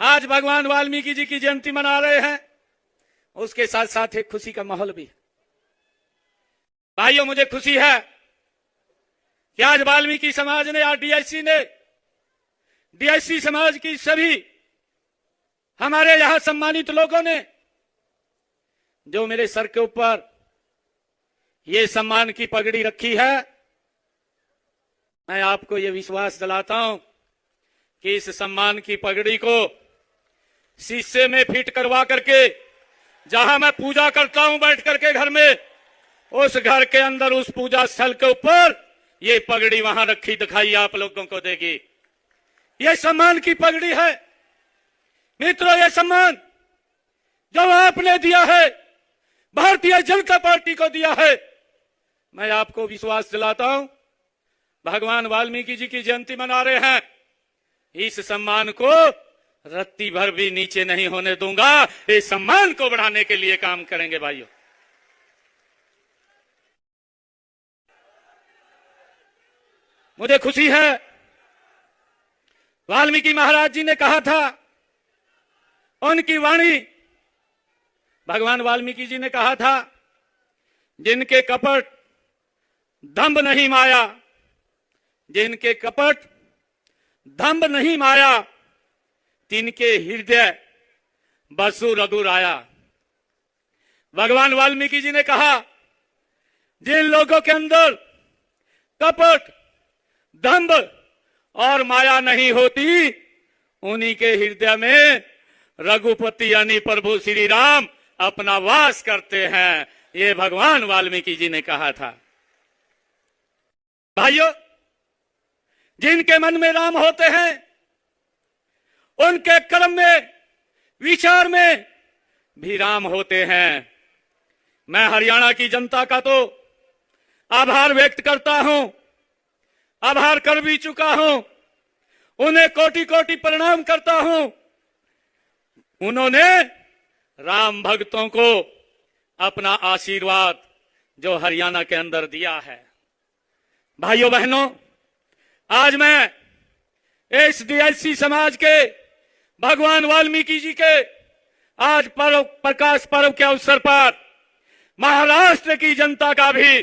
आज भगवान वाल्मीकि जी की जयंती मना रहे हैं, उसके साथ साथ एक खुशी का माहौल भी है। भाइयों, मुझे खुशी है कि आज वाल्मीकि समाज ने, आज डीएससी समाज की सभी हमारे यहां सम्मानित लोगों ने जो मेरे सर के ऊपर ये सम्मान की पगड़ी रखी है, मैं आपको ये विश्वास दिलाता हूं कि इस सम्मान की पगड़ी को शीशे में फिट करवा करके जहां मैं पूजा करता हूं बैठ करके घर में, उस घर के अंदर उस पूजा स्थल के ऊपर ये पगड़ी वहां रखी दिखाई आप लोगों को देगी। ये सम्मान की पगड़ी है मित्रों, ये सम्मान जो आपने दिया है, भारतीय जनता पार्टी को दिया है। मैं आपको विश्वास दिलाता हूं, भगवान वाल्मीकि जी की जयंती मना रहे हैं, इस सम्मान को रत्ती भर भी नीचे नहीं होने दूंगा। इस सम्मान को बढ़ाने के लिए काम करेंगे भाइयों। मुझे खुशी है, वाल्मीकि महाराज जी ने कहा था, उनकी वाणी, भगवान वाल्मीकि जी ने कहा था, जिनके कपट दंभ नहीं माया, जिनके कपट दंभ नहीं माया, तिनके हृदय बसु रघुर आया। भगवान वाल्मीकि जी ने कहा, जिन लोगों के अंदर कपट, दंभ और माया नहीं होती, उन्हीं के हृदय में रघुपति यानी प्रभु श्री राम अपना वास करते हैं। ये भगवान वाल्मीकि जी ने कहा था। भाइयों, जिनके मन में राम होते हैं, उनके कर्म में, विचार में भी राम होते हैं। मैं हरियाणा की जनता का तो आभार व्यक्त करता हूं, आभार कर भी चुका हूं, उन्हें कोटि कोटि प्रणाम करता हूं। उन्होंने राम भक्तों को अपना आशीर्वाद जो हरियाणा के अंदर दिया है। भाइयों बहनों, आज मैं इस डीएससी समाज के, भगवान वाल्मीकि जी के आज पर्व, प्रकाश पर्व के अवसर पर महाराष्ट्र की जनता का भी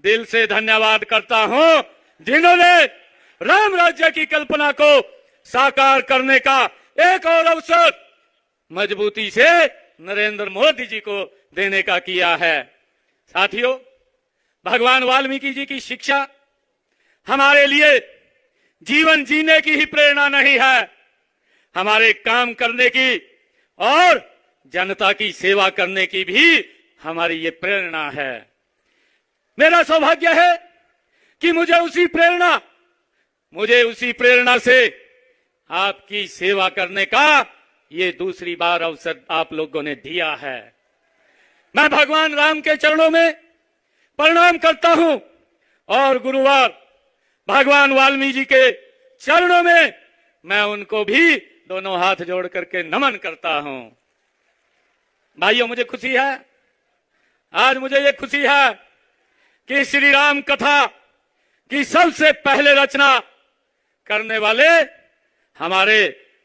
दिल से धन्यवाद करता हूं, जिन्होंने राम राज्य की कल्पना को साकार करने का एक और अवसर मजबूती से नरेंद्र मोदी जी को देने का किया है। साथियों, भगवान वाल्मीकि जी की शिक्षा हमारे लिए जीवन जीने की ही प्रेरणा नहीं है, हमारे काम करने की और जनता की सेवा करने की भी हमारी ये प्रेरणा है। मेरा सौभाग्य है कि मुझे उसी प्रेरणा से आपकी सेवा करने का ये दूसरी बार अवसर आप लोगों ने दिया है। मैं भगवान राम के चरणों में प्रणाम करता हूं और गुरुवार भगवान वाल्मीकि जी के चरणों में मैं उनको भी दोनों हाथ जोड़ करके नमन करता हूं। भाइयों, मुझे खुशी है, आज मुझे ये खुशी है कि श्री राम कथा की सबसे पहले रचना करने वाले हमारे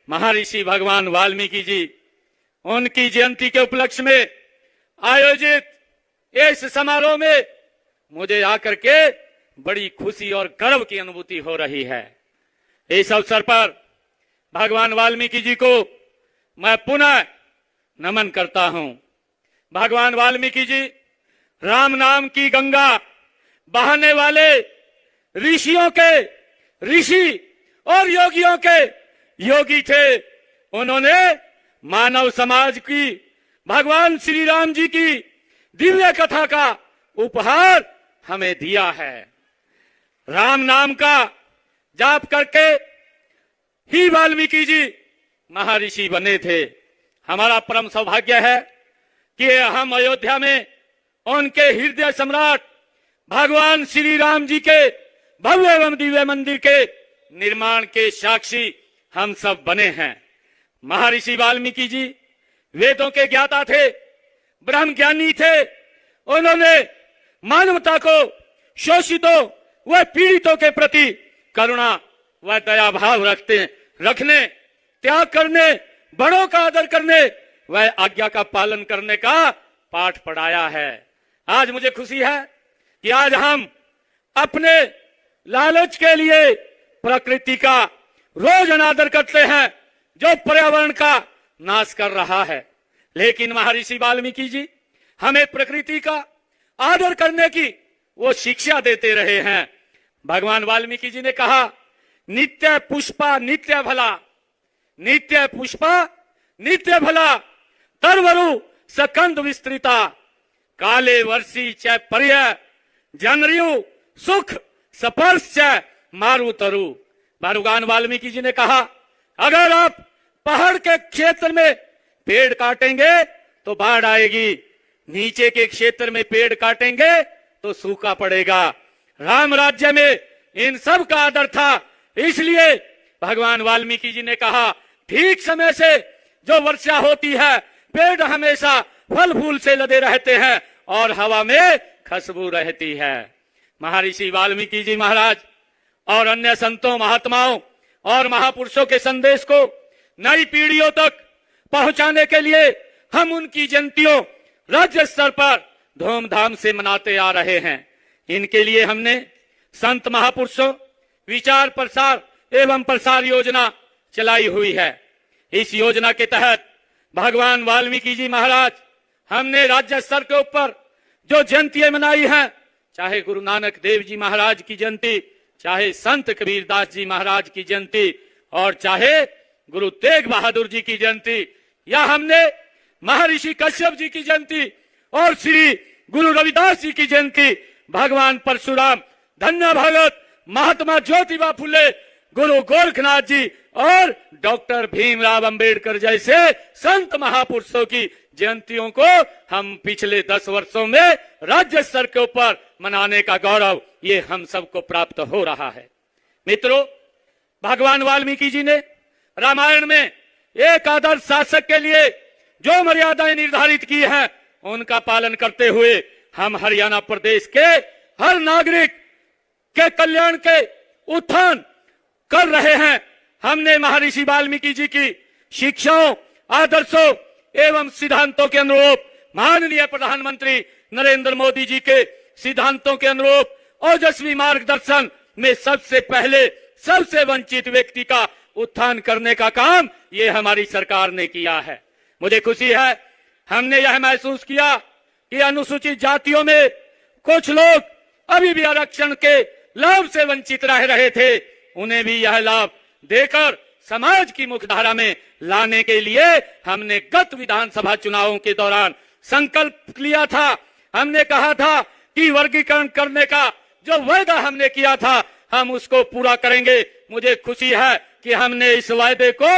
महर्षि भगवान वाल्मीकि जी, उनकी जयंती के उपलक्ष्य में आयोजित इस समारोह में मुझे आकर के बड़ी खुशी और गर्व की अनुभूति हो रही है। इस अवसर पर भगवान वाल्मीकि जी को मैं पुनः नमन करता हूं। भगवान वाल्मीकि जी राम नाम की गंगा बहाने वाले ऋषियों के ऋषि और योगियों के योगी थे। उन्होंने मानव समाज की भगवान श्री राम जी की दिव्य कथा का उपहार हमें दिया है। राम नाम का जाप करके ही वाल्मीकि जी महर्षि बने थे। हमारा परम सौभाग्य है कि हम अयोध्या में उनके हृदय सम्राट भगवान श्री राम जी के भव्य एवं दिव्य मंदिर के निर्माण के साक्षी हम सब बने हैं। महर्षि वाल्मीकि जी वेदों के ज्ञाता थे, ब्रह्म ज्ञानी थे। उन्होंने मानवता को, शोषितों व पीड़ितों के प्रति करुणा व दया भाव रखने, त्याग करने बड़ों का आदर करने व आज्ञा का पालन करने का पाठ पढ़ाया है। आज मुझे खुशी है कि आज हम अपने लालच के लिए प्रकृति का रोज अनादर करते हैं जो पर्यावरण का नाश कर रहा है। लेकिन महर्षि वाल्मीकि जी हमें प्रकृति का आदर करने की वो शिक्षा देते रहे हैं। भगवान वाल्मीकि जी ने कहा, नित्य पुष्पा नित्य भला, नित्य पुष्पा नित्य भला, तरवरु सकंद विस्तृता, काले वर्षी च पर्य, जनरियु सुख स्पर्श च मारु तरु। भगवान वाल्मीकि जी ने कहा, अगर आप पहाड़ के क्षेत्र में पेड़ काटेंगे तो बाढ़ आएगी, नीचे के क्षेत्र में पेड़ काटेंगे तो सूखा पड़ेगा। राम राज्य में इन सब का आदर था, इसलिए भगवान वाल्मीकि जी ने कहा, ठीक समय से जो वर्षा होती है, पेड़ हमेशा फल फूल से लदे रहते हैं और हवा में खुशबू रहती है। महर्षि वाल्मीकि जी महाराज और अन्य संतों, महात्माओं और महापुरुषों के संदेश को नई पीढ़ियों तक पहुंचाने के लिए हम उनकी जयंतियों राज्य स्तर पर धूमधाम से मनाते आ रहे हैं। इनके लिए हमने संत महापुरुषों विचार प्रसार एवं प्रसार योजना चलाई हुई है। इस योजना के तहत भगवान वाल्मीकि जी महाराज हमने राज्य स्तर के ऊपर जो जयंतियां मनाई हैं, चाहे गुरु नानक देव जी महाराज की जयंती, चाहे संत कबीरदास जी महाराज की जयंती और चाहे गुरु तेग बहादुर जी की जयंती, या हमने महर्षि कश्यप जी की जयंती और श्री गुरु रविदास जी की जयंती, भगवान परशुराम, धन्य भगत, महात्मा ज्योतिबा फुले, गुरु गोरखनाथ जी और डॉक्टर भीमराव अंबेडकर जैसे संत महापुरुषों की जयंतियों को हम पिछले 10 वर्षों में राज्य स्तर के ऊपर मनाने का गौरव ये हम सबको प्राप्त हो रहा है। मित्रों, भगवान वाल्मीकि जी ने रामायण में एक आदर्श शासक के लिए जो मर्यादाएं निर्धारित की हैं, उनका पालन करते हुए हम हरियाणा प्रदेश के हर नागरिक के कल्याण के उत्थान कर रहे हैं। हमने महर्षि वाल्मीकि जी की शिक्षाओं, आदर्शों एवं सिद्धांतों के अनुरूप माननीय प्रधानमंत्री नरेंद्र मोदी जी के सिद्धांतों के अनुरूप ओजस्वी मार्गदर्शन में सबसे पहले सबसे वंचित व्यक्ति का उत्थान करने का काम ये हमारी सरकार ने किया है। मुझे खुशी है, हमने यह महसूस किया कि अनुसूचित जातियों में कुछ लोग अभी भी आरक्षण के लाभ से वंचित रह रहे थे, उन्हें भी यह लाभ देकर समाज की मुख्यधारा में लाने के लिए हमने गत विधानसभा चुनावों के दौरान संकल्प लिया था। हमने कहा था कि वर्गीकरण करने का जो वायदा हमने किया था हम उसको पूरा करेंगे। मुझे खुशी है कि हमने इस वायदे को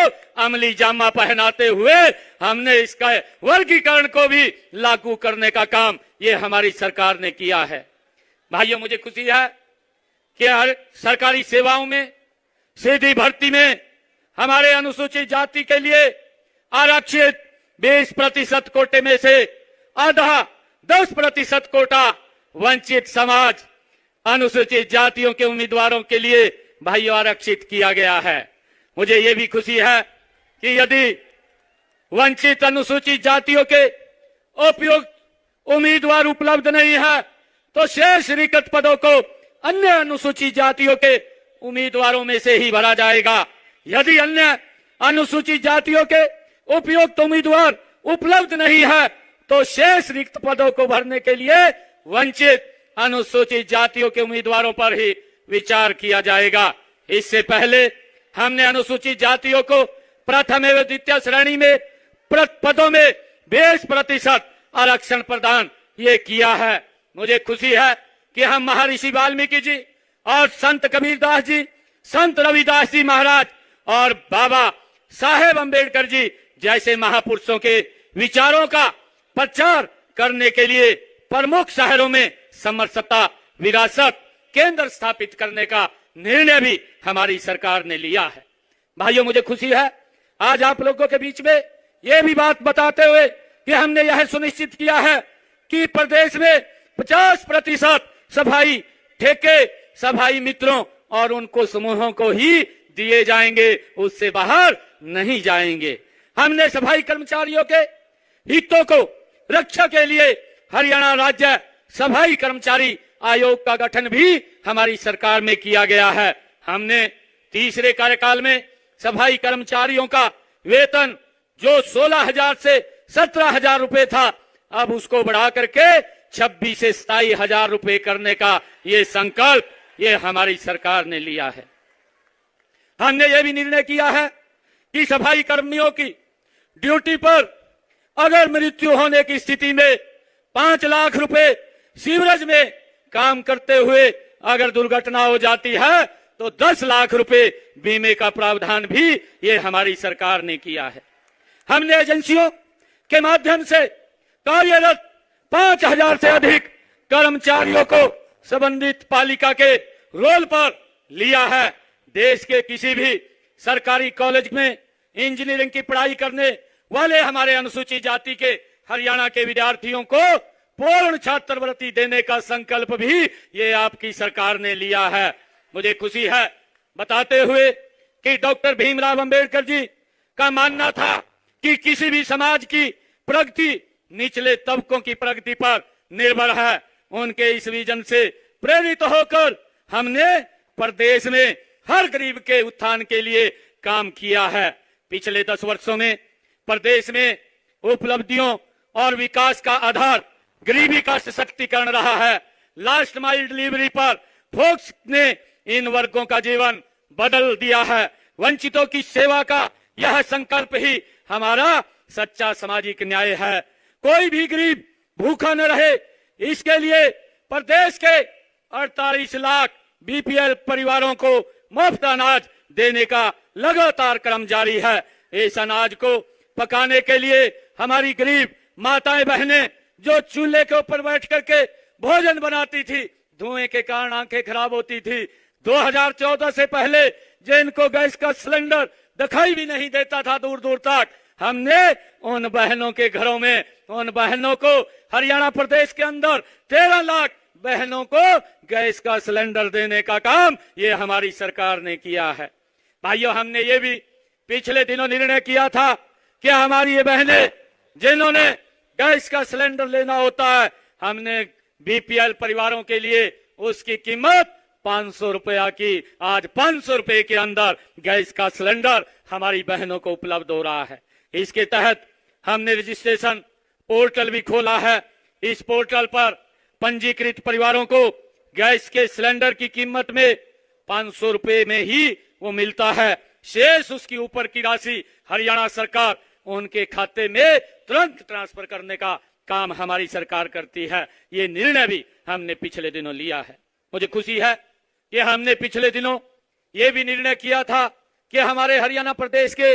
अमली जामा पहनाते हुए हमने इसका वर्गीकरण को भी लागू करने का काम ये हमारी सरकार ने किया है। भाइयों, मुझे खुशी है कि हर सरकारी सेवाओं में सीधी भर्ती में हमारे अनुसूचित जाति के लिए आरक्षित 20% कोटे में से आधा 10% कोटा वंचित समाज अनुसूचित जातियों के उम्मीदवारों के लिए भाइयों आरक्षित किया गया है। मुझे ये भी खुशी है कि यदि वंचित अनुसूचित जातियों के उपयुक्त उम्मीदवार उपलब्ध नहीं है तो शेष रिक्त पदों को अन्य अनुसूचित जातियों के उम्मीदवारों में से ही भरा जाएगा। यदि अन्य अनुसूचित जातियों के उपयुक्त उम्मीदवार उपलब्ध नहीं है तो शेष रिक्त पदों को भरने के लिए वंचित अनुसूचित जातियों के उम्मीदवारों पर ही विचार किया जाएगा। इससे पहले हमने अनुसूचित जातियों को प्रथम एवं द्वितीय श्रेणी में पदों में 20% आरक्षण प्रदान ये किया है। मुझे खुशी है कि हम महर्षि वाल्मीकि जी और संत कबीरदास जी, संत रविदास जी महाराज और बाबा साहेब अंबेडकर जी जैसे महापुरुषों के विचारों का प्रचार करने के लिए प्रमुख शहरों में समरसता विरासत केंद्र स्थापित करने का निर्णय भी हमारी सरकार ने लिया है। भाइयों, मुझे खुशी है आज आप लोगों के बीच में ये भी बात बताते हुए कि हमने यह सुनिश्चित किया है कि प्रदेश में 50% सफाई ठेके सफाई मित्रों और उनको समूहों को ही दिए जाएंगे, उससे बाहर नहीं जाएंगे। हमने सफाई कर्मचारियों के हितों को रक्षा के लिए हरियाणा राज्य सफाई कर्मचारी आयोग का गठन भी हमारी सरकार में किया गया है। हमने तीसरे कार्यकाल में सफाई कर्मचारियों का वेतन जो 16,000 से 17,000 रुपए था, अब उसको बढ़ा करके 26 से 27,000 रुपए करने का ये संकल्प ये हमारी सरकार ने लिया है। हमने ये भी निर्णय किया है कि सफाई कर्मियों की ड्यूटी पर अगर मृत्यु होने की स्थिति में 5 लाख रुपए सीवरेज में काम करते हुए अगर दुर्घटना हो जाती है तो 10 लाख रुपए बीमे का प्रावधान भी ये हमारी सरकार ने किया है। हमने एजेंसियों के माध्यम से कार्यरत 5,000 से अधिक कर्मचारियों को संबंधित पालिका के रोल पर लिया है। देश के किसी भी सरकारी कॉलेज में इंजीनियरिंग की पढ़ाई करने वाले हमारे अनुसूचित जाति के हरियाणा के विद्यार्थियों को पूर्ण छात्रवृत्ति देने का संकल्प भी ये आपकी सरकार ने लिया है। मुझे खुशी है बताते हुए कि डॉक्टर भीमराव अंबेडकर जी का मानना था कि किसी भी समाज की प्रगति निचले तबकों की प्रगति पर निर्भर है। उनके इस विजन से प्रेरित होकर हमने प्रदेश में हर गरीब के उत्थान के लिए काम किया है। पिछले 10 वर्षों में प्रदेश में उपलब्धियों और विकास का आधार गरीबी का सशक्तिकरण रहा है। लास्ट माइल डिलीवरी पर फोकस ने इन वर्गों का जीवन बदल दिया है। वंचितों की सेवा का यह संकल्प ही हमारा सच्चा सामाजिक न्याय है। कोई भी गरीब भूखा न रहे, इसके लिए प्रदेश के 48 लाख बीपीएल परिवारों को मुफ्त अनाज देने का लगातार क्रम जारी है। इस अनाज को पकाने के लिए हमारी गरीब माताएं बहनें जो चूल्हे के ऊपर बैठ करके भोजन बनाती थी, धुएं के कारण आंखें खराब होती थी। 2014 से पहले जिनको गैस का सिलेंडर दिखाई भी नहीं देता था दूर दूर तक, हमने उन बहनों के घरों में उन बहनों को हरियाणा प्रदेश के अंदर 13 लाख बहनों को गैस का सिलेंडर देने का काम ये हमारी सरकार ने किया है। भाइयों, हमने ये भी पिछले दिनों निर्णय किया था कि हमारी ये बहनें जिन्होंने गैस का सिलेंडर लेना होता है, हमने बीपीएल परिवारों के लिए उसकी कीमत 500 रुपया की आज 500 रुपए के अंदर गैस का सिलेंडर हमारी बहनों को उपलब्ध हो रहा है। इसके तहत हमने रजिस्ट्रेशन पोर्टल भी खोला है। इस पोर्टल पर पंजीकृत परिवारों को गैस के सिलेंडर की कीमत में 500 रुपए में ही वो मिलता है। शेष उसकी ऊपर की राशि हरियाणा सरकार उनके खाते में तुरंत ट्रांसफर करने का काम हमारी सरकार करती है। ये निर्णय भी हमने पिछले दिनों लिया है। मुझे खुशी है कि हमने पिछले दिनों ये भी निर्णय किया था कि हमारे हरियाणा प्रदेश के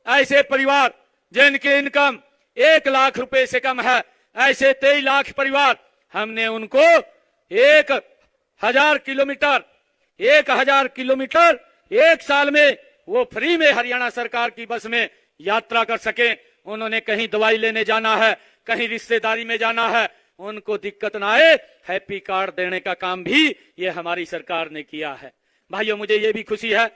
ऐसे परिवार जिनकी इनकम 1 लाख रुपए से कम है, ऐसे 23 लाख परिवार, हमने उनको 1,000 किलोमीटर 1 साल में वो फ्री में हरियाणा सरकार की बस में यात्रा कर सके। उन्होंने कहीं दवाई लेने जाना है, कहीं रिश्तेदारी में जाना है, उनको दिक्कत ना आए, हैप्पी कार्ड देने का काम भी ये हमारी सरकार ने किया है। भाइयों, मुझे ये भी खुशी है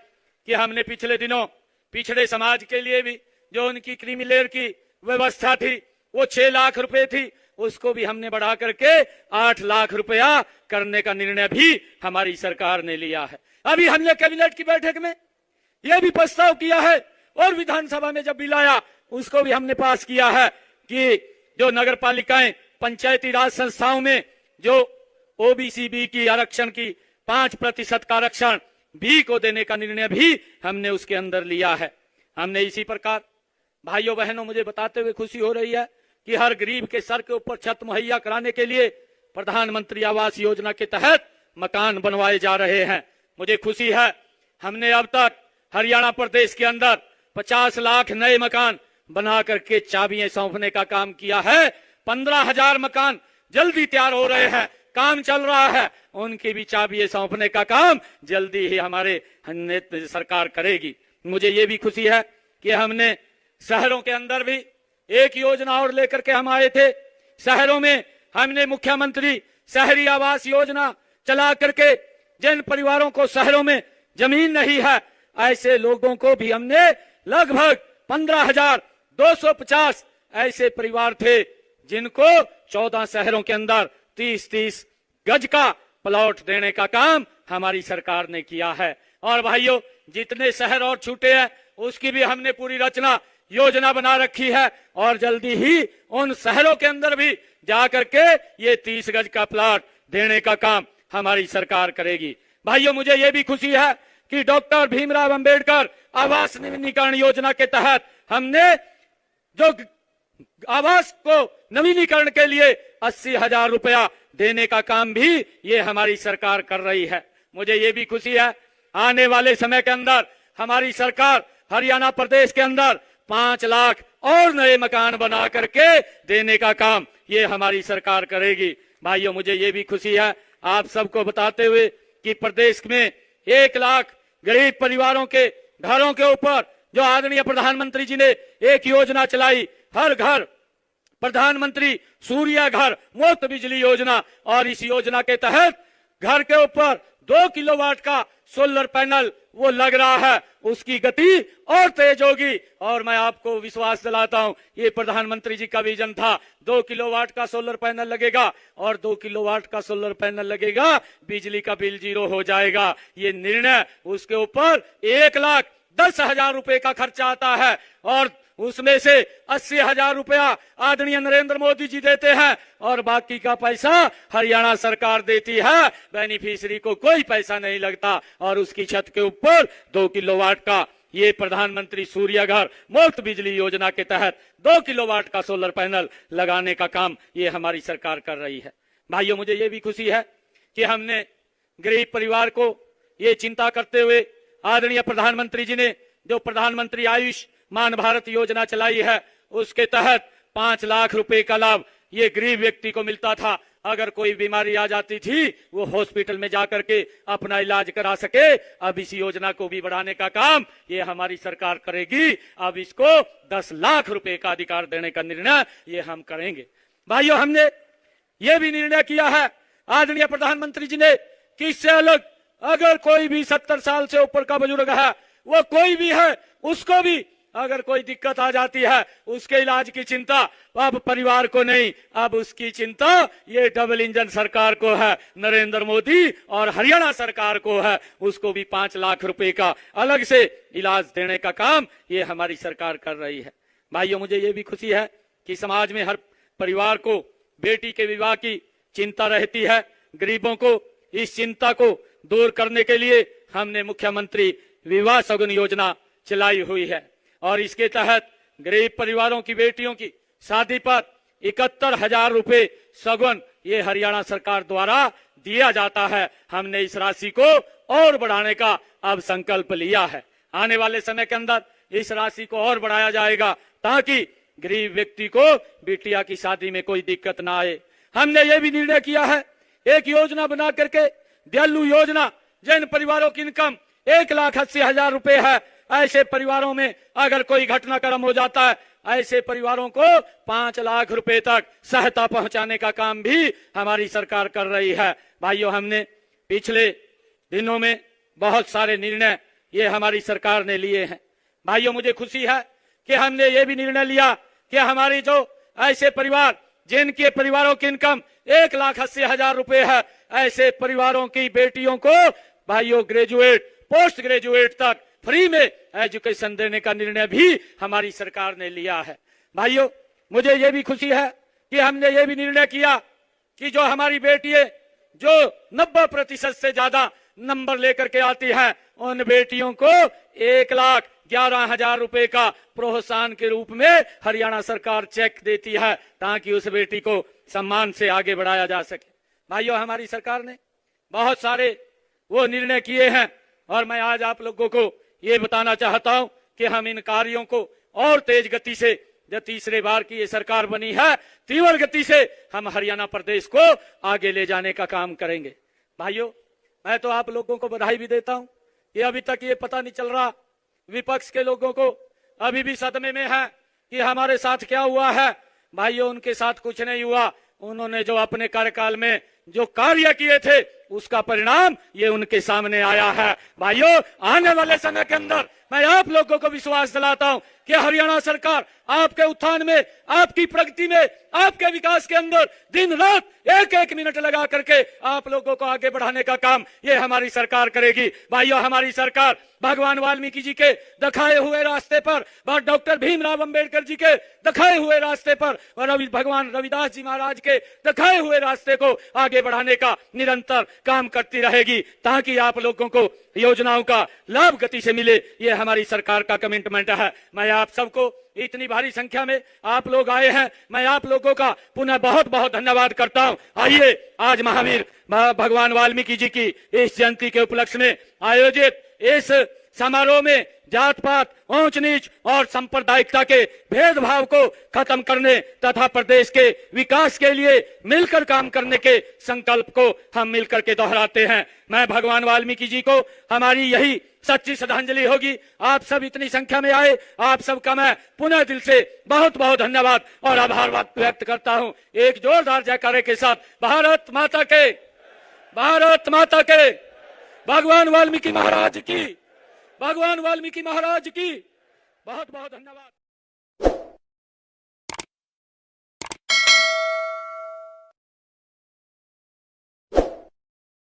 कि हमने पिछले दिनों पिछड़े समाज के लिए भी जो उनकी क्रीमी लेयर की व्यवस्था थी वो 6 लाख रुपए थी, उसको भी हमने बढ़ा करके 8 लाख रुपया करने का निर्णय भी हमारी सरकार ने लिया है। अभी हमने कैबिनेट की बैठक में यह भी प्रस्ताव किया है और विधानसभा में जब बिल आया उसको भी हमने पास किया है कि जो नगर पालिकाएं पंचायती राज संस्थाओं में जो ओबीसी बी की आरक्षण की 5% का आरक्षण बी को देने का निर्णय भी हमने उसके अंदर लिया है। हमने इसी प्रकार भाइयों बहनों, मुझे बताते हुए खुशी हो रही है कि हर गरीब के सर के ऊपर छत मुहैया कराने के लिए प्रधानमंत्री आवास योजना के तहत मकान बनवाए जा रहे हैं। मुझे खुशी है हमने अब तक हरियाणा प्रदेश के अंदर 50 लाख नए मकान बना करके चाबियां सौंपने का काम किया है। 15,000 मकान जल्दी तैयार हो रहे हैं, काम चल रहा है, उनकी भी चाबियां सौंपने का काम जल्दी ही हमारे सरकार करेगी। मुझे ये भी खुशी है कि हमने शहरों के अंदर भी एक योजना और लेकर के हम आए थे। शहरों में हमने मुख्यमंत्री शहरी आवास योजना चला करके जिन परिवारों को शहरों में जमीन नहीं है ऐसे लोगों को भी हमने लगभग 15,000 250 ऐसे परिवार थे जिनको 14 शहरों के अंदर 30-30 गज का प्लॉट देने का काम हमारी सरकार ने किया है। और भाइयों, जितने शहर और छूटे हैं उसकी भी हमने पूरी रचना योजना बना रखी है और जल्दी ही उन शहरों के अंदर भी जाकर के ये 30 गज का प्लॉट देने का काम हमारी सरकार करेगी। भाइयों, मुझे ये भी खुशी है कि डॉक्टर भीमराव अंबेडकर आवास नवीनीकरण योजना के तहत हमने जो आवास को नवीनीकरण के लिए 80,000 रुपया देने का काम भी ये हमारी सरकार कर रही है। मुझे ये भी खुशी है आने वाले समय के अंदर हमारी सरकार हरियाणा प्रदेश के अंदर 5 लाख और नए मकान बना करके देने का काम ये हमारी सरकार करेगी। भाइयों, मुझे ये भी खुशी है आप सबको बताते हुए कि प्रदेश में 1 लाख गरीब परिवारों के घरों के ऊपर जो आदरणीय प्रधानमंत्री जी ने एक योजना चलाई, हर घर प्रधानमंत्री सूर्य घर मुफ्त बिजली योजना, और इस योजना के तहत घर के ऊपर 2 किलोवाट का सोलर पैनल वो लग रहा है, उसकी गति और तेज होगी। और मैं आपको विश्वास दिलाता हूं, ये प्रधानमंत्री जी का विजन था, 2 किलोवाट का सोलर पैनल लगेगा और 2 किलोवाट का सोलर पैनल लगेगा, बिजली का बिल 0 हो जाएगा। ये निर्णय उसके ऊपर 1,10,000 रुपए का खर्चा आता है और उसमें से 80,000 रुपया आदरणीय नरेंद्र मोदी जी देते हैं और बाकी का पैसा हरियाणा सरकार देती है। बेनिफिशियरी को कोई पैसा नहीं लगता और उसकी छत के ऊपर 2 किलोवाट का ये प्रधानमंत्री सूर्य घर मुफ्त बिजली योजना के तहत 2 किलोवाट का सोलर पैनल लगाने का काम ये हमारी सरकार कर रही है। भाइयों, मुझे ये भी खुशी है कि हमने गरीब परिवार को ये चिंता करते हुए आदरणीय प्रधानमंत्री जी ने जो प्रधानमंत्री आयुष्मान भारत योजना चलाई है, उसके तहत 5 लाख रुपए का लाभ ये गरीब व्यक्ति को मिलता था। अगर कोई बीमारी आ जाती थी वो हॉस्पिटल में जाकर के अपना इलाज करा सके। अब इस योजना को भी बढ़ाने का काम ये हमारी सरकार करेगी। अब इसको 10 लाख रुपए का अधिकार देने का निर्णय ये हम करेंगे। भाइयों, हमने ये भी निर्णय किया है आदरणीय प्रधानमंत्री जी ने कि इससे अलग अगर कोई भी 70 साल से ऊपर का बुजुर्ग है, वो कोई भी है, उसको भी अगर कोई दिक्कत आ जाती है उसके इलाज की चिंता अब परिवार को नहीं, अब उसकी चिंता ये डबल इंजन सरकार को है, नरेंद्र मोदी और हरियाणा सरकार को है। उसको भी 5 लाख रुपए का अलग से इलाज देने का काम ये हमारी सरकार कर रही है। भाइयों, मुझे ये भी खुशी है कि समाज में हर परिवार को बेटी के विवाह की चिंता रहती है। गरीबों को इस चिंता को दूर करने के लिए हमने मुख्यमंत्री विवाह सगुन योजना चलाई हुई है और इसके तहत गरीब परिवारों की बेटियों की शादी पर 71,000 रुपए सगुन ये हरियाणा सरकार द्वारा दिया जाता है। हमने इस राशि को और बढ़ाने का अब संकल्प लिया है। आने वाले समय के अंदर इस राशि को और बढ़ाया जाएगा ताकि गरीब व्यक्ति को बिटिया की शादी में कोई दिक्कत ना आए। हमने ये भी निर्णय किया है एक योजना बना करके दयालु योजना, जिन परिवारों की इनकम 1,80,000 रुपए है, ऐसे परिवारों में अगर कोई घटनाक्रम हो जाता है, ऐसे परिवारों को 5 लाख रुपए तक सहायता पहुंचाने का काम भी हमारी सरकार कर रही है। भाइयों, हमने पिछले दिनों में बहुत सारे निर्णय ये हमारी सरकार ने लिए हैं। भाइयों, मुझे खुशी है कि हमने ये भी निर्णय लिया कि हमारी जो ऐसे परिवार जिनके परिवारों की इनकम 1,80,000 रुपए है, ऐसे परिवारों की बेटियों को भाइयों ग्रेजुएट पोस्ट ग्रेजुएट तक फ्री में एजुकेशन देने का निर्णय भी हमारी सरकार ने लिया है। भाइयों, मुझे ये भी खुशी है कि हमने ये भी निर्णय किया कि जो हमारी बेटियां जो 90% से ज्यादा नंबर लेकर के आती हैं, उन बेटियों को 1,11,000 रुपए का प्रोत्साहन के रूप में हरियाणा सरकार चेक देती है ताकि उस बेटी को सम्मान से आगे बढ़ाया जा सके। भाइयों, हमारी सरकार ने बहुत सारे वो निर्णय किए हैं और मैं आज आप लोगों को ये बताना चाहता हूं कि हम इन कार्यों को और तेज गति से, जो तीसरे बार की ये सरकार बनी है, तीव्र गति से हम हरियाणा प्रदेश को आगे ले जाने का काम करेंगे। भाइयों, मैं तो आप लोगों को बधाई भी देता हूं कि अभी तक ये पता नहीं चल रहा, विपक्ष के लोगों को अभी भी सदमे में है कि हमारे साथ क्या हुआ है। भाइयों, उनके साथ कुछ नहीं हुआ। उन्होंने जो अपने कार्यकाल में जो कार्य किए थे उसका परिणाम ये उनके सामने आया है। भाइयों, आने वाले समय के अंदर मैं आप लोगों को विश्वास दिलाता हूं कि हरियाणा सरकार आपके उत्थान में, आपकी प्रगति में, आपके विकास के अंदर दिन रात एक एक मिनट लगा करके आप लोगों को आगे बढ़ाने का काम ये हमारी सरकार करेगी। भाइयों, हमारी सरकार भगवान वाल्मीकि जी के दिखाए हुए रास्ते पर, डॉक्टर भीमराव अंबेडकर जी के दिखाए हुए रास्ते पर और भगवान रविदास जी महाराज के दिखाए हुए रास्ते को आगे बढ़ाने का निरंतर काम करती रहेगी, ताकि आप लोगों को योजनाओं का लाभ गति से मिले। ये हमारी सरकार का कमिटमेंट है। मैं आप सबको, इतनी भारी संख्या में आप लोग आए हैं, मैं आप लोगों का पुनः बहुत बहुत धन्यवाद करता हूं। आइए, आज महावीर भगवान वाल्मीकि जी की इस जयंती के उपलक्ष्य में आयोजित इस समारोह में जात पात, ऊंच नीच और सांप्रदायिकता के भेदभाव को खत्म करने तथा प्रदेश के विकास के लिए मिलकर काम करने के संकल्प को हम मिलकर के दोहराते हैं। मैं भगवान वाल्मीकि जी को, हमारी यही सच्ची श्रद्धांजलि होगी। आप सब इतनी संख्या में आए, आप सबका मैं पुनः दिल से बहुत बहुत धन्यवाद और आभार व्यक्त करता हूं। एक जोरदार जयकारे के साथ भारत माता के, भारत माता के, भगवान वाल्मीकि महाराज की, भगवान वाल्मीकि महाराज की बहुत बहुत धन्यवाद।